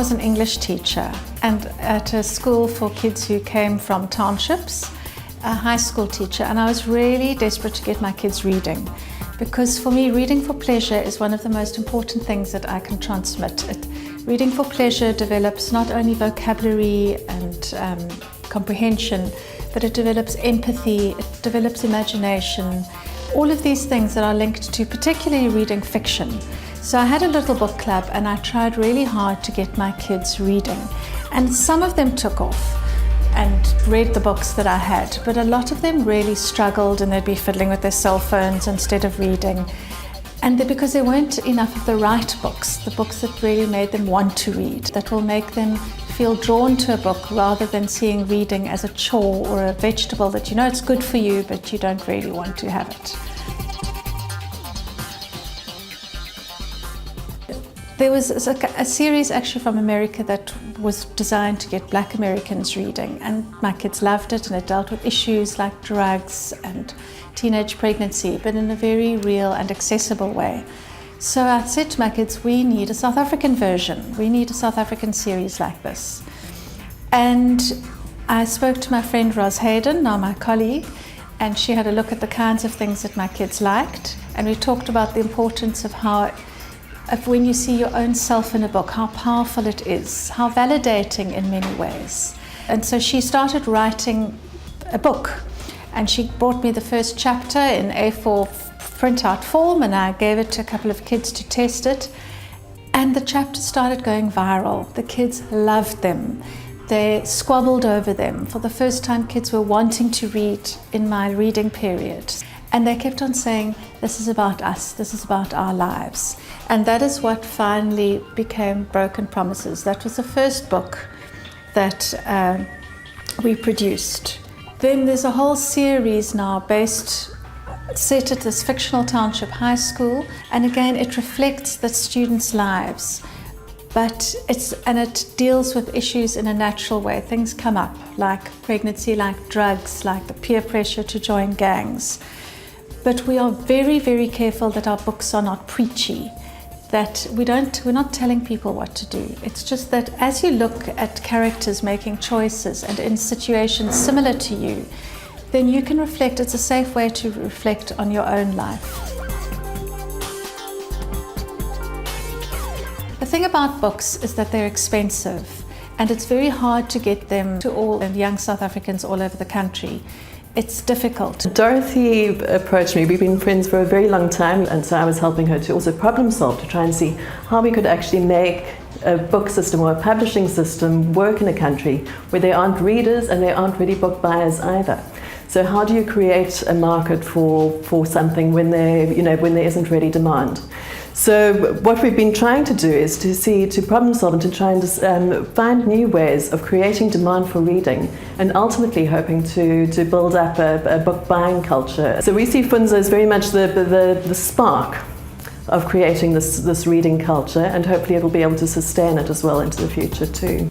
was an English teacher and at a school for kids who came from townships, a high school teacher, and I was really desperate to get my kids reading, because for me reading for pleasure is one of the most important things that I can transmit. Reading for pleasure develops not only vocabulary and comprehension, but it develops empathy, it develops imagination, all of these things that are linked to particularly reading fiction. So I had a little book club and I tried really hard to get my kids reading, and some of them took off and read the books that I had, but a lot of them really struggled and they'd be fiddling with their cell phones instead of reading. And because there weren't enough of the right books, the books that really made them want to read, that will make them feel drawn to a book rather than seeing reading as a chore or a vegetable that you know it's good for you but you don't really want to have it. There was a series actually from America that was designed to get Black Americans reading, and my kids loved it, and it dealt with issues like drugs and teenage pregnancy, but in a very real and accessible way. So I said to my kids, we need a South African version, we need a South African series like this. And I spoke to my friend Ros Hayden, now my colleague, and she had a look at the kinds of things that my kids liked, and we talked about the importance of when you see your own self in a book, how powerful it is, how validating in many ways. And so she started writing a book, and she brought me the first chapter in A4 printout form, and I gave it to a couple of kids to test it, and the chapters started going viral. The kids loved them. They squabbled over them. For the first time, kids were wanting to read in my reading period. And they kept on saying, this is about us, this is about our lives. And that is what finally became Broken Promises. That was the first book that we produced. Then there's a whole series now set at this fictional township high school. And again, it reflects the students' lives. But it deals with issues in a natural way. Things come up, like pregnancy, like drugs, like the peer pressure to join gangs. But we are very, very careful that our books are not preachy, that we're not telling people what to do. It's just that as you look at characters making choices and in situations similar to you, then you can reflect. It's a safe way to reflect on your own life. The thing about books is that they're expensive, and it's very hard to get them to all young South Africans all over the country. It's difficult. Dorothy approached me. We've been friends for a very long time, and so I was helping her to also problem solve, to try and see how we could actually make a book system or a publishing system work in a country where there aren't readers and there aren't really book buyers either. So how do you create a market for something when there isn't really demand? So what we've been trying to do is to problem solve and to try and find new ways of creating demand for reading, and ultimately hoping to build up a book buying culture. So we see Fundza as very much the spark of creating this reading culture, and hopefully it will be able to sustain it as well into the future too.